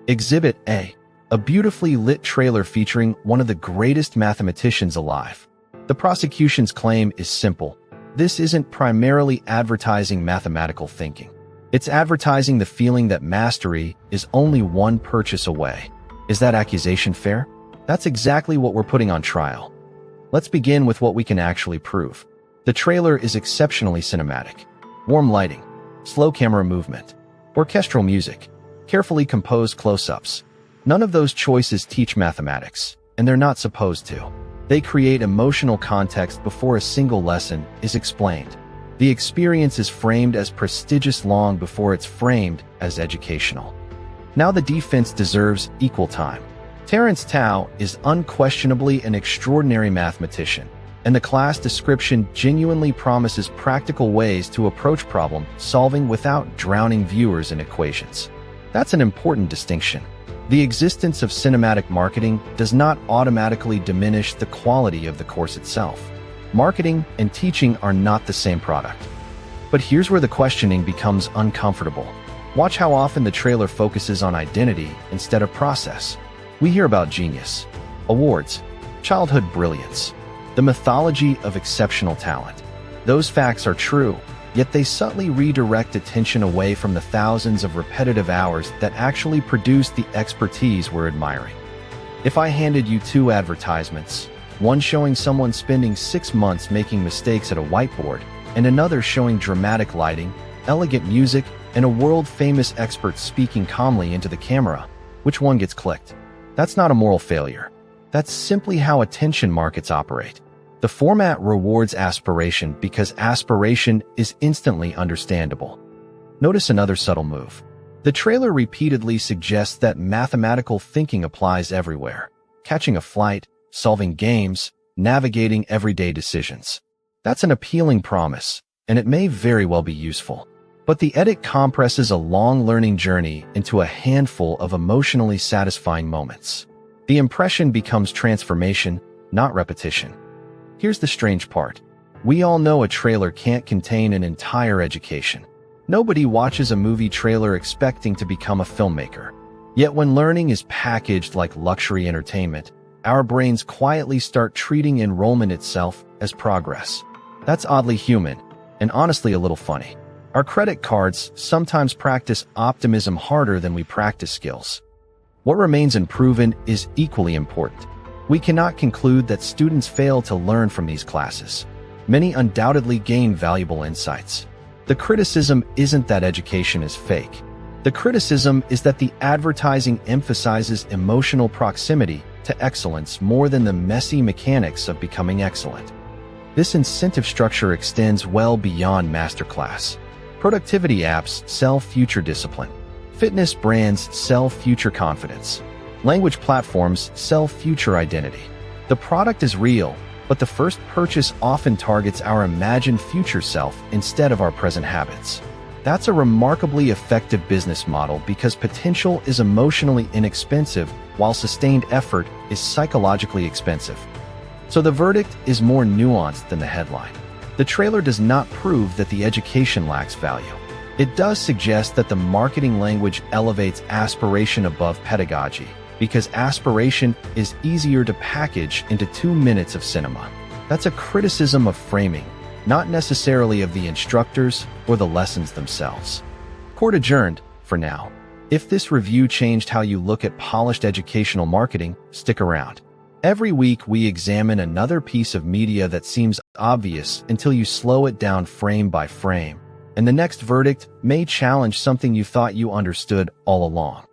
Exhibit A, a beautifully lit trailer featuring one of the greatest mathematicians alive. The prosecution's claim is simple. This isn't primarily advertising mathematical thinking. It's advertising the feeling that mastery is only one purchase away. Is that accusation fair? That's exactly what we're putting on trial. Let's begin with what we can actually prove. The trailer is exceptionally cinematic. Warm lighting, slow camera movement, orchestral music, carefully composed close-ups. None of those choices teach mathematics, and they're not supposed to. They create emotional context before a single lesson is explained. The experience is framed as prestigious long before it's framed as educational. Now the defense deserves equal time. Terence Tao is unquestionably an extraordinary mathematician, and the class description genuinely promises practical ways to approach problem solving without drowning viewers in equations. That's an important distinction. The existence of cinematic marketing does not automatically diminish the quality of the course itself. Marketing and teaching are not the same product. But here's where the questioning becomes uncomfortable. Watch how often the trailer focuses on identity instead of process. We hear about genius, awards, childhood brilliance, the mythology of exceptional talent. Those facts are true, yet they subtly redirect attention away from the thousands of repetitive hours that actually produce the expertise we're admiring. If I handed you two advertisements, one showing someone spending 6 months making mistakes at a whiteboard, and another showing dramatic lighting, elegant music, and a world-famous expert speaking calmly into the camera, which one gets clicked? That's not a moral failure. That's simply how attention markets operate. The format rewards aspiration because aspiration is instantly understandable. Notice another subtle move. The trailer repeatedly suggests that mathematical thinking applies everywhere. Catching a flight, solving games, navigating everyday decisions. That's an appealing promise, and it may very well be useful. But the edit compresses a long learning journey into a handful of emotionally satisfying moments. The impression becomes transformation, not repetition. Here's the strange part. We all know a trailer can't contain an entire education. Nobody watches a movie trailer expecting to become a filmmaker. Yet when learning is packaged like luxury entertainment, our brains quietly start treating enrollment itself as progress. That's oddly human, and honestly a little funny. Our credit cards sometimes practice optimism harder than we practice skills. What remains unproven is equally important. We cannot conclude that students fail to learn from these classes. Many undoubtedly gain valuable insights. The criticism isn't that education is fake. The criticism is that the advertising emphasizes emotional proximity to excellence more than the messy mechanics of becoming excellent. This incentive structure extends well beyond MasterClass. Productivity apps sell future discipline. Fitness brands sell future confidence. Language platforms sell future identity. The product is real, but the first purchase often targets our imagined future self instead of our present habits. That's a remarkably effective business model because potential is emotionally inexpensive while sustained effort is psychologically expensive. So the verdict is more nuanced than the headline. The trailer does not prove that the education lacks value. It does suggest that the marketing language elevates aspiration above pedagogy, because aspiration is easier to package into 2 minutes of cinema. That's a criticism of framing, not necessarily of the instructors or the lessons themselves. Court adjourned, for now. If this review changed how you look at polished educational marketing, stick around. Every week we examine another piece of media that seems obvious until you slow it down frame by frame, and the next verdict may challenge something you thought you understood all along.